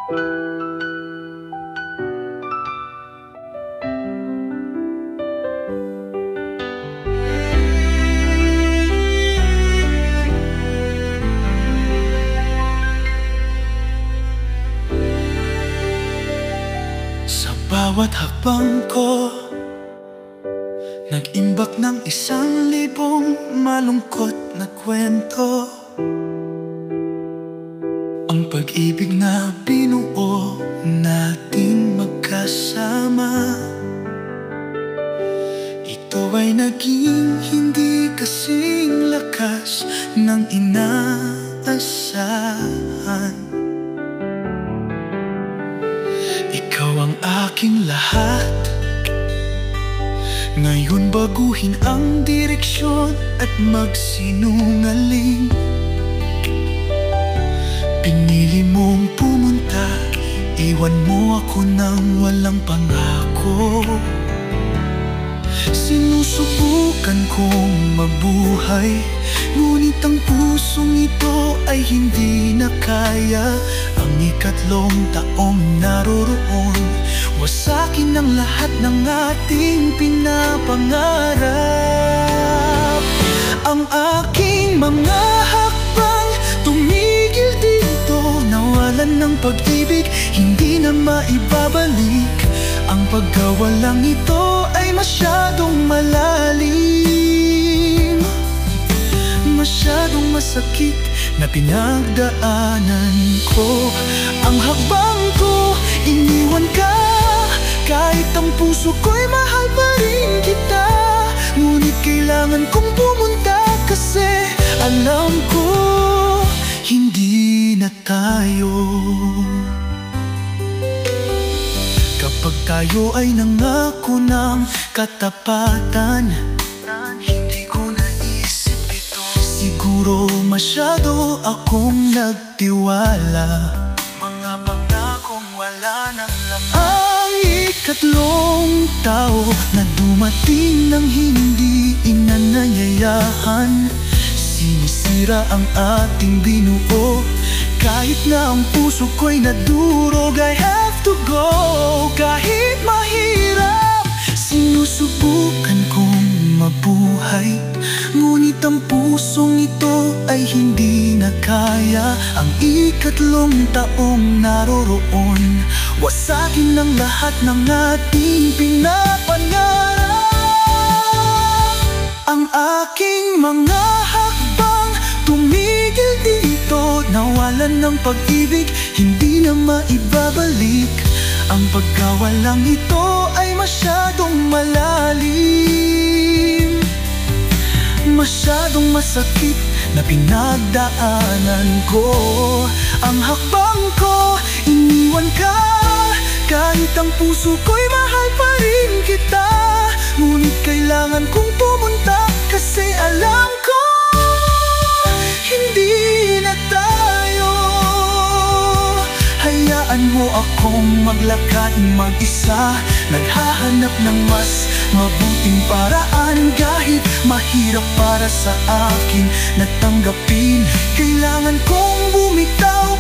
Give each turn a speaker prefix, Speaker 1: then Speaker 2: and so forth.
Speaker 1: Sa bawat hakbang ko, nag-imbak ng 1,000 malungkot na kwento. Ang pag-ibig na binuo nating magkasama, ito ay naging hindi kasing lakas ng inaasahan. Ikaw ang aking lahat, ngayon baguhin ang direksyon at magsinungaling. Pinili mong pumunta, iwan mo ako nang walang pangako. Sinusubukan kong mabuhay, ngunit ang pusong ito ay hindi na kaya. Ang ikatlong taong naroroon, wasakin ang lahat ng ating pinapangarap. Ang aking mga hakbang, tumigil dito. Nawalan ng pag-ibig, hindi na maibabalik. Ang pagkawalang ito ay masyadong malalim, masyadong masakit na pinagdaanan ko. Ang hakbang ko, iniwan ka, kahit ang puso ko'y mahal pa rin kita. Ngunit kailangan kong pumunta kasi alam ko hindi na tayo. Kapag tayo ay nangako ng katapatan, hindi ko naisip ito. Siguro masyado akong nagtiwala, mga pangakong wala nang laman. Ang ikatlong tao na dumating nang hindi inanyayahan, sinisira ang ating binuo. Kahit na ang puso ko'y nadurog, I have to go. Kahit mahirap, sinusubukan kong mabuhay, ngunit ang pusong ito ay hindi na kaya. Ang ikatlong taong naroroon, wasakin ang lahat ng ating pinapangarap. Ang aking mga hakbang, tumigil dito. Nawalan ng pag-ibig, hindi na maibabalik. Ang pagkawalang ito ay masyadong malalim, masyadong masakit na pinagdaanan ko. Ang hakbang ko, iniwan ka, kahit ang puso ko'y mahal pa rin kita. Ngunit kailangan kong pumunta kasi alam ko hindi na tayo. Hayaan mo akong maglakad mag-isa, naghahanap ng mas mabuting paraan. Kahit mahirap para sa akin na tanggapin, kailangan kong bumitaw